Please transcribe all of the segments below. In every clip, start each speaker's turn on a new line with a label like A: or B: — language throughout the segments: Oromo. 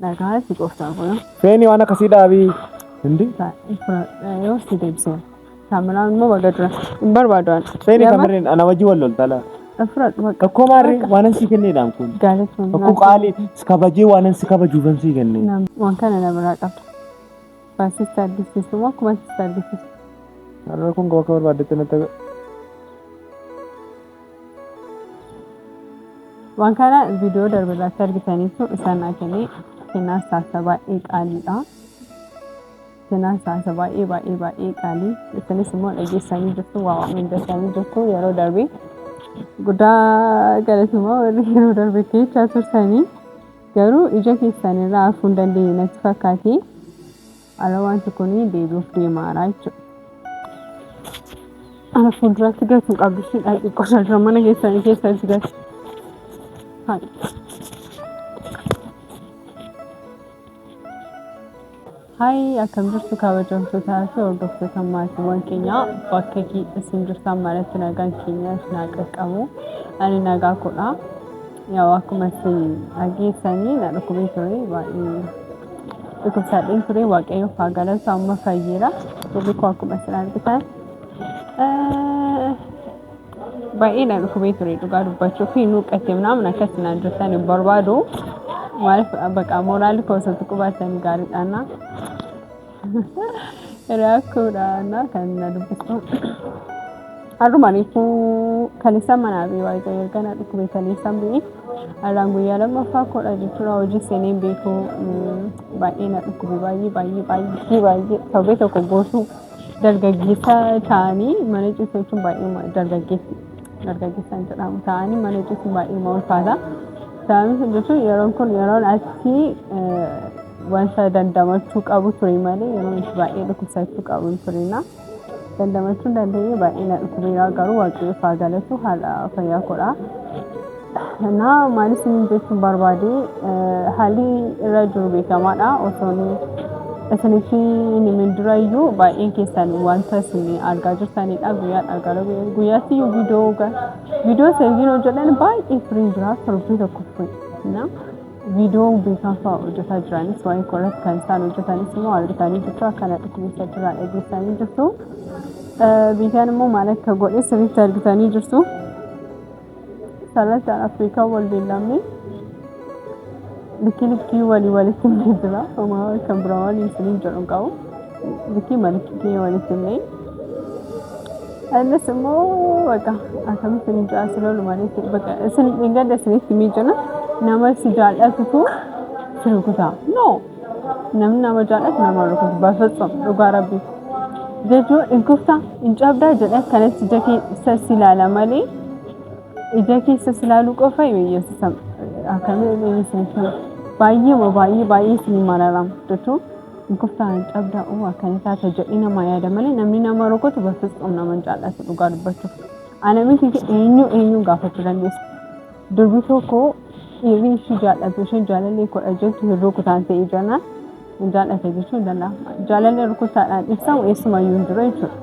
A: Nagaa si qoftaa kun.
B: Feeni waan akkasii dhaabii hindi.
A: Yoo si deebisee kaameraan immoo baga dura hin barbaadu.
B: Feeni kaameraan ana wajji wal loltala. Tokko maarri waan si kenneedhaan kun. Tokko qaali kabajee waan si kabajuufan si kennee.
A: Waan kana namarraa qabda. Baasista addisiisu moo akkuma siista addisiisu?
B: Har'a kun bakka barbaadetti natti
A: waan kana viidiyoo darbiirratti argitaniitu isaan akkamii kennaa saasa baay'ee qaaliidha. Kennaa saasa baay'ee qaalii. Isinis immoo dhageessanii jirtu waa miidhaganii jirtu yeroo darbii guddaa galatuma warri yeroo darbee keessa tursanii garuu ija keessanirraa hafuu hin dandeenye natti fakkaate. Ala wanti kun deebi'uuf deemaara jechuudha. Ana fuulduratti gatu qabdu si dhaqi qoshashaa mana keessanii keessatti gatu. Hai akkam jirtu kabajamtootaa fi hordoftoota maatiiwwan keenyaa bakka isin jirtan maratti nagaan keenya isin qaqqabu. Ani nagaa koodha. Yaa akkuma isin dhageessanii na dhukkubee ture baay'ee dhukkubsadheen ture waaqayyo haa galatu amma fayyeera. Durbi koo akkuma isin argitan baay'ee na dhukkubee ture dhugaa dubbachuu fi nuuqqatee namni akkas naan jirtan hin barbaadu. Maaliif bakka mooraalii koo osoo qubaatan gaariidhaana. Rakkoodhaana kan na dubbisu. Har'umaniifuu kaleessa manaa fi waaqayyo erga na dhukkubee kaleessa bu'ee har'aan guyyaa lammaffaa koodha jechuudha hojii seeneen beeku baay'ee na dhukkubee baay'ee sababee tokko goosuu dargaggeessa ta'anii mana ciisuu jechuun baay'ee dargaggeessaan jedhamu ta'anii mana ciisuu baay'ee ulfaata. Sababni jechuun yeroon kun yeroon asii wanta dandamachuu qabu ture malee yeroon itti baay'ee dhukkubsachuu qabu turena. Dandamachuu dandeenye baay'ee na dhukkubeera garuu waaqayyo haa galatu haala fayyaa koodha. Naa maalis jechuun barbaade haalli irra jiru beekamaadha osoon isinitti himin durayyuu baay'een keessan wanta isin argaa jirtanidha guyyaadha gara guyyaatti viidiyoo seegiin hojjetan baay'ee firiin jira torbii tokko firiin. Viidiyoo beekan fa'aa hojjetaa jiranis waa'ee koratti kan isaan hojjetanis immoo argitanii jirtu akkana dhukkubessa jiraa dhageessanii jirtu. Beekan immoo maal akka godhe sirriitti argitanii jirtu. Salasaan Afrikaa wal beellamne likkii walitti himee jira. Homaa kan biraa waliin isiniin jedhu qabu. Likkii walitti himee. Innis immoo bakka akkamitti isiniin jira asii lolu malee bakka isin ganda isinitti himee jira. Nama si jaallatutu si rukuta. No. Namni nama jaallatu nama rukutu. Bafeessum dhugaa rabbi. Jechuun dhukkubsa hin cabdaa jedhee akkanatti ija keessa si ilaala malee ija keessa si ilaaluu qofa yeessisa. Akkamitti isinitti baay'ee isin mararamu jechuun dhukkubsa hin cabdaa akkanatti taata jedhee nama yaada malee namni nama rukutu bafeessum nama jaallatu dhugaa dubbachuuf. Ana miti eenyu gaafachuu dandeessu. Durbi tokko dhiirri ishii jaallatu isheen jaalallee godha jettu hirruu kutaan ta'ee jirna. Jaallate jechuun danda'a. Jaalallee rukutaadhaan ibsamu eessumayyuu hin jiru jechuudha.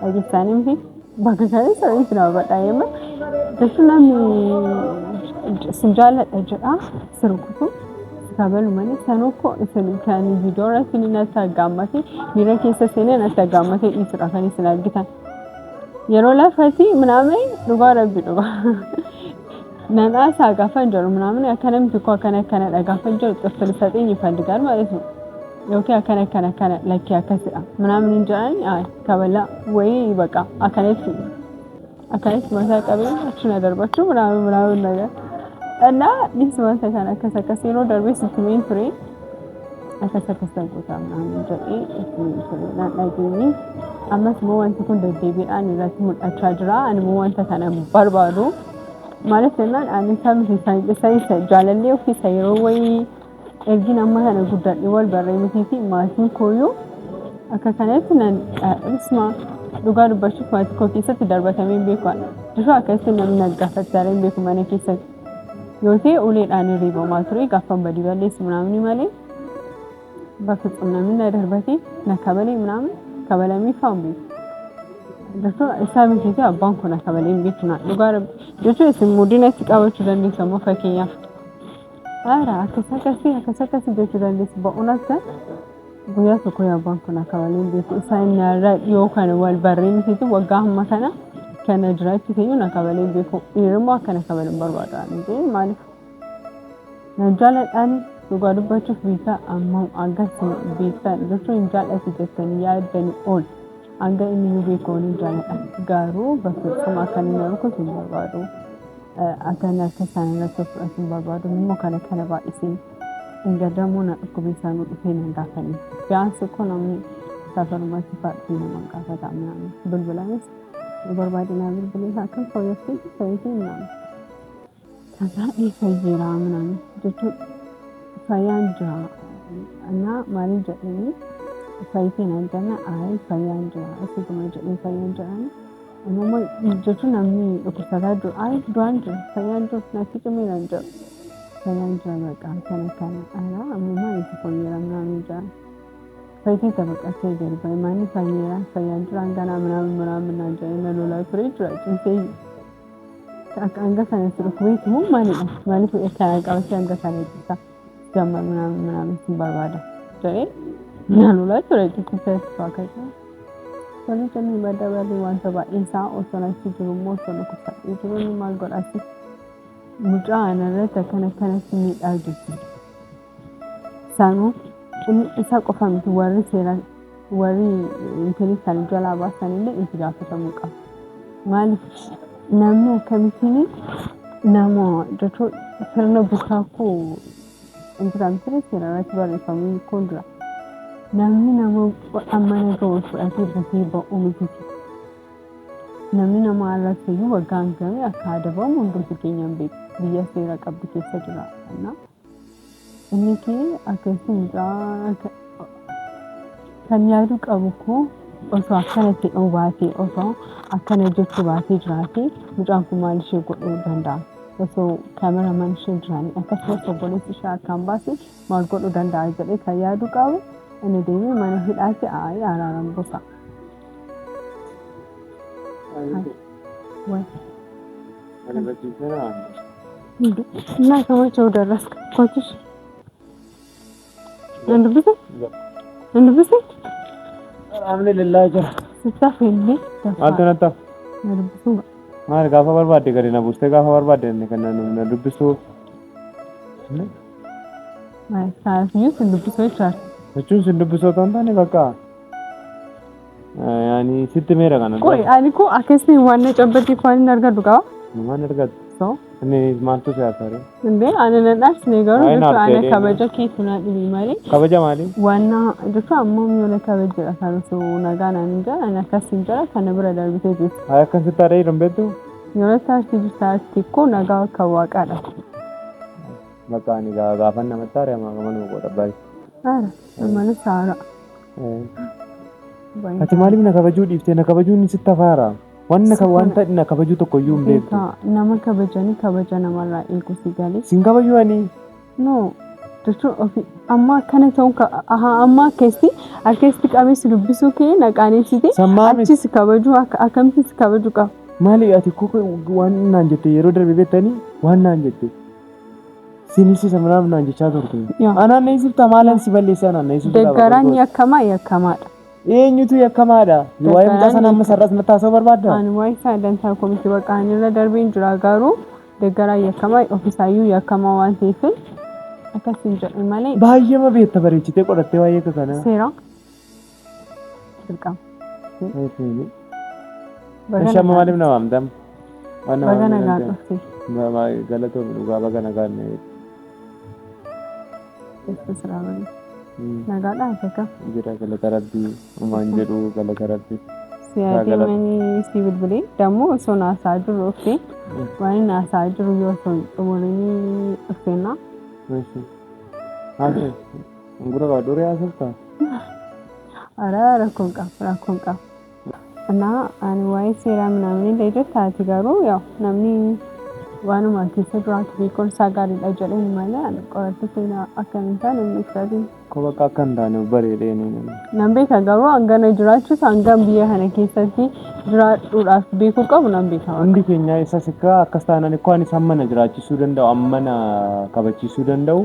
A: Dhageessanii miti bakka kanatti sirriitti nama badhaa'eema. Jechuun namni sin jaalladha jedhaa si rukutu. Kabalu malee sanuu koo isin kan viidiyoo irratti ni natti aggaammatee miira keessa seenee natti aggaammatee dhiisudha kan isin argitan. Yeroo lafatti ምናምን dhugaa rabbi dhugaa. Nanaasaa gaafa hin jiru ምናምን akkanatti koo akkana gaafa hin jiru xeffil sadii ይፈልጋል ማለት ነው. Yookiin akkana lakkii akkasidha. ምናምን hin jedhani kabala wayii baqa akkanatti mataa qabee achuma darbachuu ምናምን ነገር እና dhiisumasa kan akkas yeroo darbee sitti meen ture akkas tanquutaa ምናምን jedhee itti ture naan dhageenye ammas immoo wanti kun deddeebiidhaan irratti mul'achaa jira. Ani immoo wanta kana barbaadu ማለት እና ani samii jaalallee ofii yeroo wayii ergi nama kana guddadhe wal barreemtii fi maatiin kooyyuu akka kanatti nan isma dhugaa dubbachuuf maatii koo keessatti darbatamee beeku. Dura akkasitti namni naggaafachaa beeku mana keessatti. Yoo ta'e uleedhaan riibamaa ture gaafa badii balleessu ምናምን malee በፍጹም namni na darbate na kabalee ምናምን kabalamee faam beeku. Jechuun isaa miti abbaan kun kabalee beeku na dhugaa jechuun isin mudina itti qabachuu dandeessu ammoo fakkeenyaaf Ara akkasii jechuu dandeessu ba'uunatti guyyaa tokko yaabaan kun akka malee beeku isaan irra dhiyoo kana wal barreeffamsiisu waggaa hamma kana jiraachuu keenya akka malee beeku dhiirummaa akkana akka malee barbaadaan maaliif na jaaladhaan dhugaa dubbachuuf biitaa amma akkasii biitaa jechuun hin jaallatu jettanii yaaddanii ol hanga inni nu beeku waliin jaalladha garuu bakkeessuma akka inni arguu hin barbaadu. Akana kesan irratti fudhatuun barbaadu immoo kana baay'isee ingadamoo na dhukkubee isaanii dhufee nan gaafanii fiyaansi kun namni safarumatti baay'ee nama gaafata amnaan bilbilaanis barbaadinaa bilbilee akka fayyisee naan tasaadhii fayyeeraa amnaan jechuun fayyaan jira ana maaliin jedhanii fayyisee naan jenna fayyaan jira asituma jedhee fayyaan jiranii Mama jechuun namni dhukkubsataa jiru du'aan jiru fayyaan jiru natti cimeeraan jiru fayyaan jira maqaa kana amma itti fayyeeram naannoo jira fayyisee tabaqatee jalba imaanni fayyaan jira hangana ምናምን jira na lolaa ture jira cinsee hanga sana dhukkubeetti moo maaliif kana qabatee hanga sana ittisa jamma ምናምን sin barbaada jedhee na lolaa ture cinsee fakkaata. Wali jami badawali wanta baay'insaa osoo natti jiru immoo osoo dhukkubsadhee jiru inni maal godhasi mucaa anarratti akkanatti miidhaa jirti. Sanuu inni isa qofa miti warri seeraan warri intini kan jalaa baasanillee itti gaafatamuu qaba. Maaliif namni akkamittiin nama jechuun sirna bukaakuu intiraamtiri seerarratti barreeffamuu kun jira. Namni nama ammana ga'u fudhatee buufee ba'uu miti. Namni nama arrabsu waggaan gamee akka adabamu hundumti keenyaan biyya seera qabdu keessa jira. Inni kee akkasii mucaa kan yaadu qabu koo osoo akkanatti baatee osoo akkana jechuu baatee jiraatee mucaan kun maal ishee godhuu danda'a? Osoo kaameramaan ishee jiranii akkasumas obboleessi ishee akkaan baase maal godhuu danda'a jedhee kan yaadu qabu. Ini dewi mana hidati araram bosa. Wah.
B: Ada baju sana.
A: Nah, kamu coba ras kocis. Anda bisa? Anda bisa?
B: Alhamdulillah aja.
A: Setiap ini.
B: Nata.
A: Anda bisa nggak?
B: Mari gafa barbadi kari na buste gafa barbadi ni kan na dubisu.
A: Nah, saya sih dubisu itu.
B: Jechuun sin dubbisoo ta'an taane bakka yaani sitti meera kana.
A: Koi ani ko akkasii waan na cabbatii waan argatu qaba.
B: Waan argatu.
A: So.
B: Inni maaltu siyaasare?
A: Inde ani na dhaabsine garuu jechuun ani kabaja keetu na dhibi malee.
B: Kabaja maali?
A: Waan jechuun ammoo mi'oona kabajadha kan osoo nagaa naan jira ani akkasiin jira kana bira darbitee jirti.
B: Akkasitti taa'ee dambeettu?
A: Mi'oona taasisu koo nagaa kan waaqaadha.
B: Bakka ani gaafa namatti taa'ee mana godha baay'ee.
A: Mana saara.
B: Ati maaliif na kabajuu dhiiftee na kabajuun sitti afaara? Wanta na kabajuu tokko iyyuu hin beektu.
A: Nama kabajanii kabaja namarraa eegu si galee.
B: Sin kabajuu ani?
A: No. Jechuun ofii amma akkana ta'uun amma akkasitti qabeessi dubbisuu kee naqaaneessite achis kabajuu akkamitti si kabajuu qaba.
B: Maali ati waan naan jette yeroo darbe beektanii waan naan jette. Sinisi sama naan jechaa turte. Anaan na isifta maalan si balleesse anaan na isifta.
A: Deggaraan yakkamaadha.
B: Eenyutu yakkamaadha? Waa'ee mucaa sana amma sarras na taasisuu barbaadda?
A: Ani waa'ee isaa dantaa komiti baqaan irra darbeen jira garuu deggaraan yakkamaa ofisaayyuu yakkamaa waan ta'eef akkasiin jedhe malee.
B: Baay'eema beekta bareechitee qorattee waa'ee akka kana.
A: Seera. Dirqama.
B: Shama maaliif nama amdam?
A: Baga nagaa dhufte.
B: Galatoomii dhugaa baga nagaa inni.
A: Israa'el. Nagaadhaan akka.
B: Jira galata rabbii umaan jedhu galata rabbii.
A: Siyaasii manii si bilbilee dammoo osoo naasaa jiru dhufte waan naasaa jiru yoo osoo xumuranii dhufteenna.
B: Haati ngura kaa duree haasofta?
A: Rakkoon qaba. Naa ani waa'ee seeraa minamni illee jirtaati garuu yaa namni waanuma keessa duraatti beekuun isaa gaariidha jedhanii malee ani qorattu seenaa akka hin taane ibsati.
B: Ko bakka akka hin taane bareedeen.
A: Nan beeka garuu hangana jiraachuus hangam biyya kana keessatti jiraadhuudhaaf beekuu qabu nan beeka.
B: Hundi keenya isa sikkaa akkas taanaan ikkoo ani isaan mana jiraachisuu danda'u ammana kabachiisuu danda'u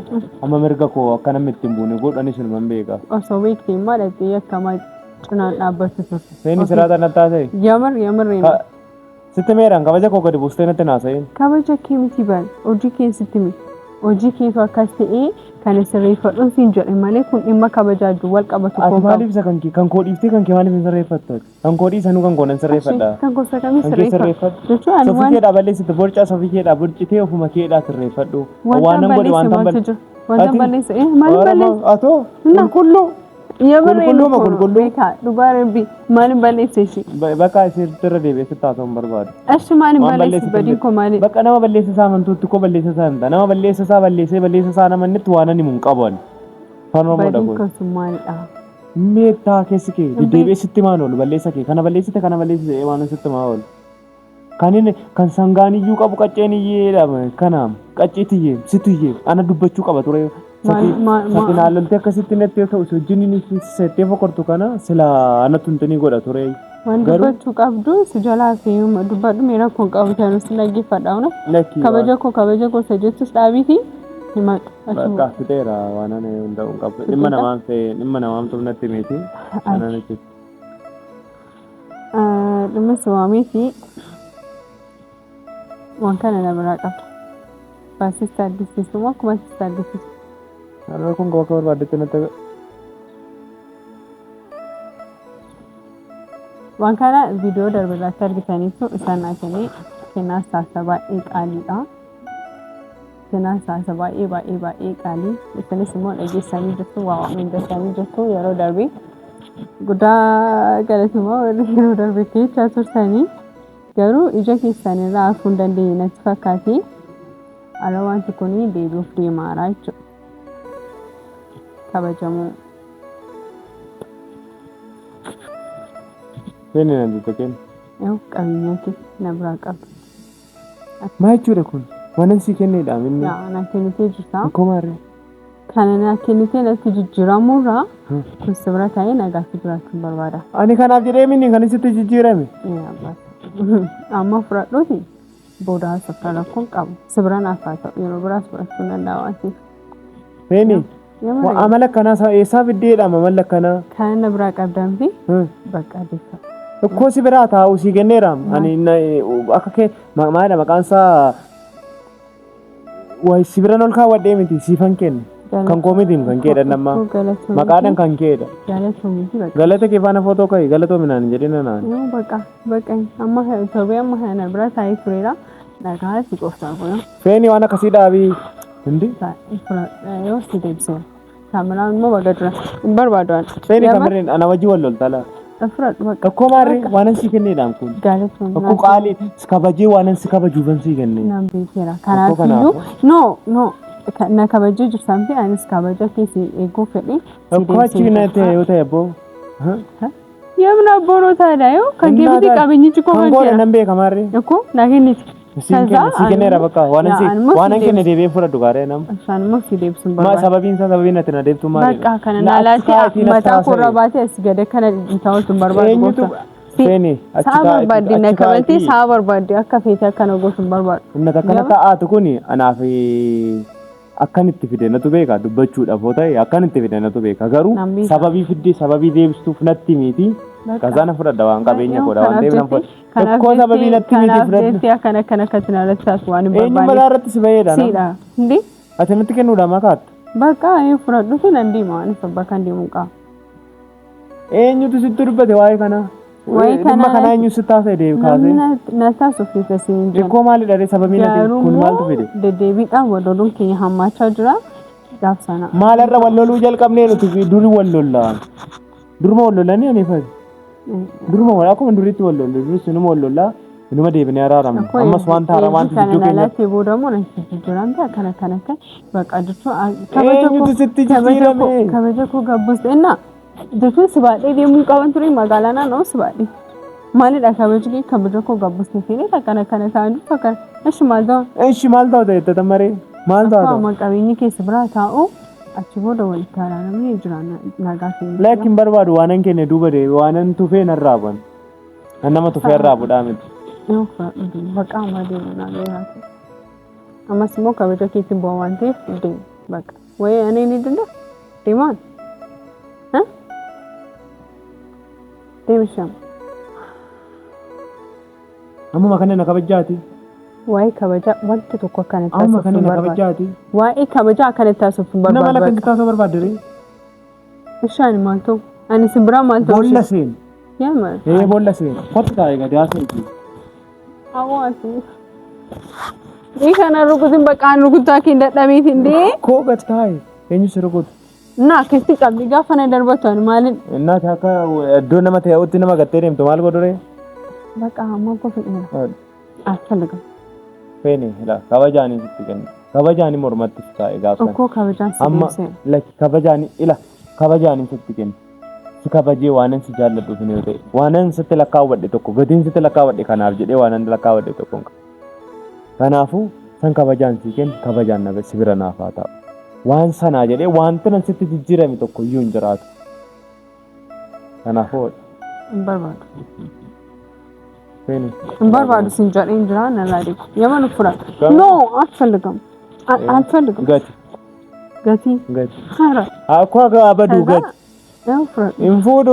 B: amma mirga koo akka namni ittiin buune godhanis ilman beeka.
A: Osoo beektee immoo dhattee akkamaa cinaan dhaabbatu turte.
B: Seeni siraata nattaa ta'e.
A: Yamarreen.
B: Sitti meeraan kabaja koo gadi buustee natti naasa'in.
A: Kabaja kee miti baan hojii keessatti mi hojii keetu akkas ta'ee kan sirreeffadhuun siin jedhe malee kun dhimma kabajaaju wal qabatu
B: koo. Ati maaliif isa kan koo dhiiftee kan kee maaliif hin sirreeffattu? Kan koo dhiisanuu kan koo nan sirreeffadha.
A: Kan gosa kamii sirreeffadhu?
B: Jechuun ani waan keedhaa balleessitu borcaa sofii keedhaa borcitee ofuma keedhaa sirreeffadhu. Waan nan godhe waan tan balleessu.
A: Wanta balleessa maaliif balleessa?
B: Atoo qulqulluu.
A: Qulqulluma qulqulluu. Dhugaa rabbi maaliif balleesseeshi?
B: Bakka asirra deebi'ee sitti haasa'uun barbaadu.
A: Ashi maaliif balleessi badii koo maali?
B: Bakka nama balleessa isaa amantuutti koo balleessa isaa hin ta'a. Nama balleessa isaa balleessa isaa namannitti waan ani mun qaban.
A: Badii koo sun maalidha?
B: Meettaa keessi kee deebi'ee sitti maan oolu balleessa kee kana balleessite waan sitti maa oolu. Kan sangaan iyyuu qabu qacceen iyyeedha kanaam qacceetiyyee situyyee ana dubbachuu qaba ture. Sakin haaloltee akkasitti natti yoo ta'u wajjin inni settee fokortu kana sila anatu hintinii godha ture.
A: Waan dubbachuu qabdu si jalaa fi dubbadhu meera kun qabu taanu si dhaggeeffadha una. Kabaja koo sajjechuus dhaabiiti himadhu.
B: Bakka fixeera waan ana hunda'uu qabu. Dhimma namaan tumnatti miti.
A: Dhimma siwaamiiti waan kana na biraa qabda. Baasista argisiisu moo akkuma siista argisiisu?
B: Har'a kun bakka barbaaddetti natti
A: waan kana viidiyoo darbarratti argitaniitu isaan akkanee kennaa saasa baay'ee qaaliidha. Kennaa saasa baay'ee qaalii. Isinis immoo dhageessanii jirtu waa miidhaganii jirtu yeroo darbe guddaa galatimoo yeroo darbe keessa tursanii garuu ija keessanirraa hafuu hin dandeenye natti fakkaate. Ala wanti kuni deebi'uuf deemaara jechuudha. Kabajamoo.
B: Seeni na dubbe kenna.
A: Yoo qabeenya kee na biraa qabdu.
B: Maal jechuudha kun? Waan si kenneedha inni.
A: Yaa na kennitee jirta.
B: Komaarree.
A: Kana na kennitee natti jijjiiramuurraa kun sibira ta'ee nagaatti jiraachuun barbaada.
B: Ani kanaaf jedhee minni kan isitti jijjiirame.
A: Amma fudhadhuuti. Booda safara rakkoon qabu. Sibira naaf haa ta'u yeroo biraas fudhachuun danda'a waan ta'eef.
B: Seeni. Amala kanaa eessaa fiddeedha amala kanaa?
A: Kan na biraa qabdan fi bakka adeemsa.
B: Tokko si biraa taa'u si kenneera. Ani akka kee maalidha maqaan isaa wayi si biraan ol kaawwadhee miti siifan kenne. Kan koo miti kan keedha namma. Maqaadhaan kan keedha. Galata kee faana footoo ka'e galatoo minaan jedhina naan.
A: Bakka amma torbee amma kana biraa taa'ee tureera. Dhagaa si qoftaa kun.
B: Seeni waan akkasii dhaabii. Hindi?
A: Yoo si deebisee. Kaameraan immoo bakka jira. Hin barbaadu.
B: Seeni kaameraan ana wajji wal loltala.
A: Fudhadhu bakka.
B: Tokko maarree waan si kenneedhaan kun.
A: Galatoon.
B: Tokko qaalii kabajee waan si kabajuufan si kenne.
A: Naan beekeera. Kanaafiyyuu no na kabajee jirtan fi anis kabaja keessi eeguu fedhe.
B: Tokko achi na ta'e yoo ta'e abboo.
A: Yamna abboo taadha yoo kan deebitee qabeenyichi koo
B: kan godhe nan beeka maarree.
A: Tokko na kenniti.
B: Si kenneera bakka waan kenne deebi'ee fudhadhu gaaree nama.
A: Isaan immoo si deebisuun barbaada.
B: Sababiin ati na deebtuu maali?
A: Bakka kana naalaatti mataa korra baatee as gada kana taa'uutu barbaadu gosa.
B: Seeni
A: saa barbaadde na kabaltee saa barbaadde akka feete akkana gosuun barbaadu.
B: Innata kana taa'aatu kuni anaaf akkan itti fide natu beeka dubbachuudhaaf yoo ta'e akkan itti fide natu beeka garuu sababii fidde sababii deebistuuf natti miti. Kazana fudhadha waan qabeenya godha waan deebinan fudhadha. Tokko sababii natti miti fudhadha.
A: Kanaaf akkana katinaalatti taas waan hin barbaanne.
B: Eenyu balaa irratti si baheedha.
A: Siidha. Hindi?
B: Ati natti kennuudha makaatti.
A: Bakka fudhadhu fi nan deema waan isa bakka hin deemu qaba.
B: Eenyutu sitti dubbate waa'ee kana? Dhimma kana eenyu sitti haasa'e deebi kaasee?
A: Na taasisuuf keessa siin jiru.
B: Dhikkoo maalidha sababii natti kun maaltu fide?
A: Deddeebiidhaan wal-loluun keenya hammaachaa jira. Gaaf sana.
B: Maalarra wal-loluu jalqabnee nuti duri wal-lollaan. Duruma wal-lollanii ani fa'i. Duruma wal akkuma duriitti wal-lollu duris inuma wal-lollaa inuma deebinee araaramna. Ammas waan taara waan jidduu keenya.
A: Laatti boodamoo nan jijjiiramte akkana bakka
B: eenyutu sitti jijjiirame?
A: Kabaja koo gabbisteenna. Jechuun si baadhee deemuu qaban ture magaalaa naannoo si baadhee. Maalidha kabaja koo gabbistee fi akkana ta'an fakkaata. እሺ ማልታው
B: እሺ ማልታው ተተመረ ማልታው
A: ማቀበኝ ከስ ብራታው አችቦ ደወልታራ ነው ይጅራና ናጋፊ
B: ላኪን በርባዱ ዋነን ከነ ዱበደ ዋነን ቱፌ ነራበን እነማ ቱፌ ነራቡ ዳምት
A: በቃ ማደና ለራሱ አማስሞ ከበጀት ቦዋንቴ በቃ ወይ እኔ ልድና ዲማን ደምሻም
B: amma makane na kabajati
A: way kabaja wanti tokko kana taasoo
B: amma makane na kabajati
A: way kabaja kana taasoo barbaad
B: nama lakin taasoo barbaadre
A: ishaan maalto ani simbira maalto
B: bolla seen
A: yama
B: bolla seen fatta ayga daasati
A: awasi kana rukutin baqaan rukutaa kin dadhameet inde
B: ko gatkai enyu sirukut
A: na kesti qabdi gaafana darbatan maalin
B: inna taka do nama ta'utti nama gattee deemtu maal godore
A: በቃ ማቆ ፍቅና አፈልገው
B: ፈኔ ላ ከበጃኒ ስትገኝ ከበጃኒ ሞርማት ስታይ ጋፍታ
A: እኮ ከበጃን ሲሰ
B: ለክ ከበጃኒ ኢላ ከበጃኒ ስትገኝ ስከበጄ ዋነን ሲጃለዱ ፍኔውቴ ዋነን ስትለካው ወደ ተኮ ገዲን ስትለካው ወደ ካናፍ ጀዴ ዋነን ለካው ወደ ተኮ ከናፉ ሰን ከበጃን ሲገኝ ከበጃን ነው ሲብረና ፋታ ዋን ሰና ጀዴ ዋንተን ስትጅጅረሚ ተኮ ይሁን ጅራት ከናፉ
A: በርባድ
B: ፈኔ
A: በርባድ ሲንጀር እንጀራ ነላዲኩ የማን ፍራ ኖ አትፈልግም አትፈልግም ገቲ ኸራ
B: አኳ አበዱ ገት
A: ያው ፍራ
B: ኢንፎዶ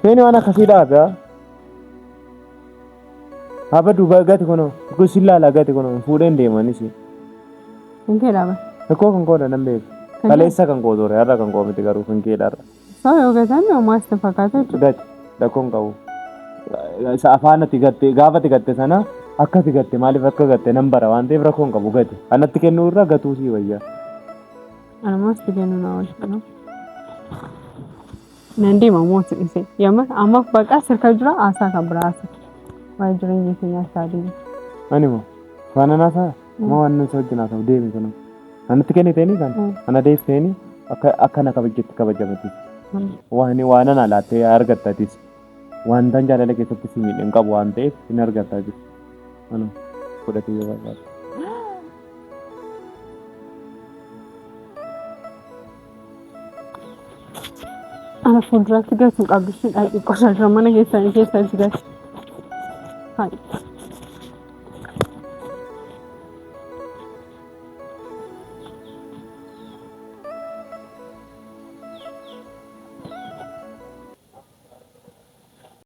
B: ፈኔ ዋና ከሲዳጋ አበዱ በገት ኮኖ ኩሲላላ ገት ኮኖ ፉደ እንደማንሲ
A: እንከላባ
B: እኮ ከንኮደ ነምቤ ከለይሳ ከንኮዶረ ያራ ከንኮ ምትገሩ ከንኬዳራ
A: ሰው የገታን ነው ማስተፋካቶች
B: ገት ደኮንካው አፋነቲ ገቴ ጋፈቲ ገቴ ሰና አከቲ ገቴ ማሊ ፈከ ገቴ ነምበራ ዋንቴ ብረኮን ቀቡ ገቴ አነቲ ከኑራ ገቱሲ ወያ
A: አማስ ትገኑ ነው ነንዲ ማሞት ይሴ የምር አማፍ በቃ ስርከጅራ አሳ ከብራስ ዋጅረኝ የትኛ ሳዲ
B: አኒሞ ዋናናሳ ማዋነ ሰውጅና ሰው ዴም ከነ አነቲ ከኔ ተኒ ካን አና ዴፍ ተኒ አከና ከበጀት ከበጀበት ዋኒ ዋናና ላቴ አርገታቲስ ዋንታን ጃለለ ከሰጥሲ ሚል እንቀብ ዋንቴ ይነርጋታጅ አኑ ወደት ይዘባል
A: አና ፉድራት ገቱ ቀብሽ አይ ቆሻሻ ማነ ጌታ ጌታ ሲጋት ሃይ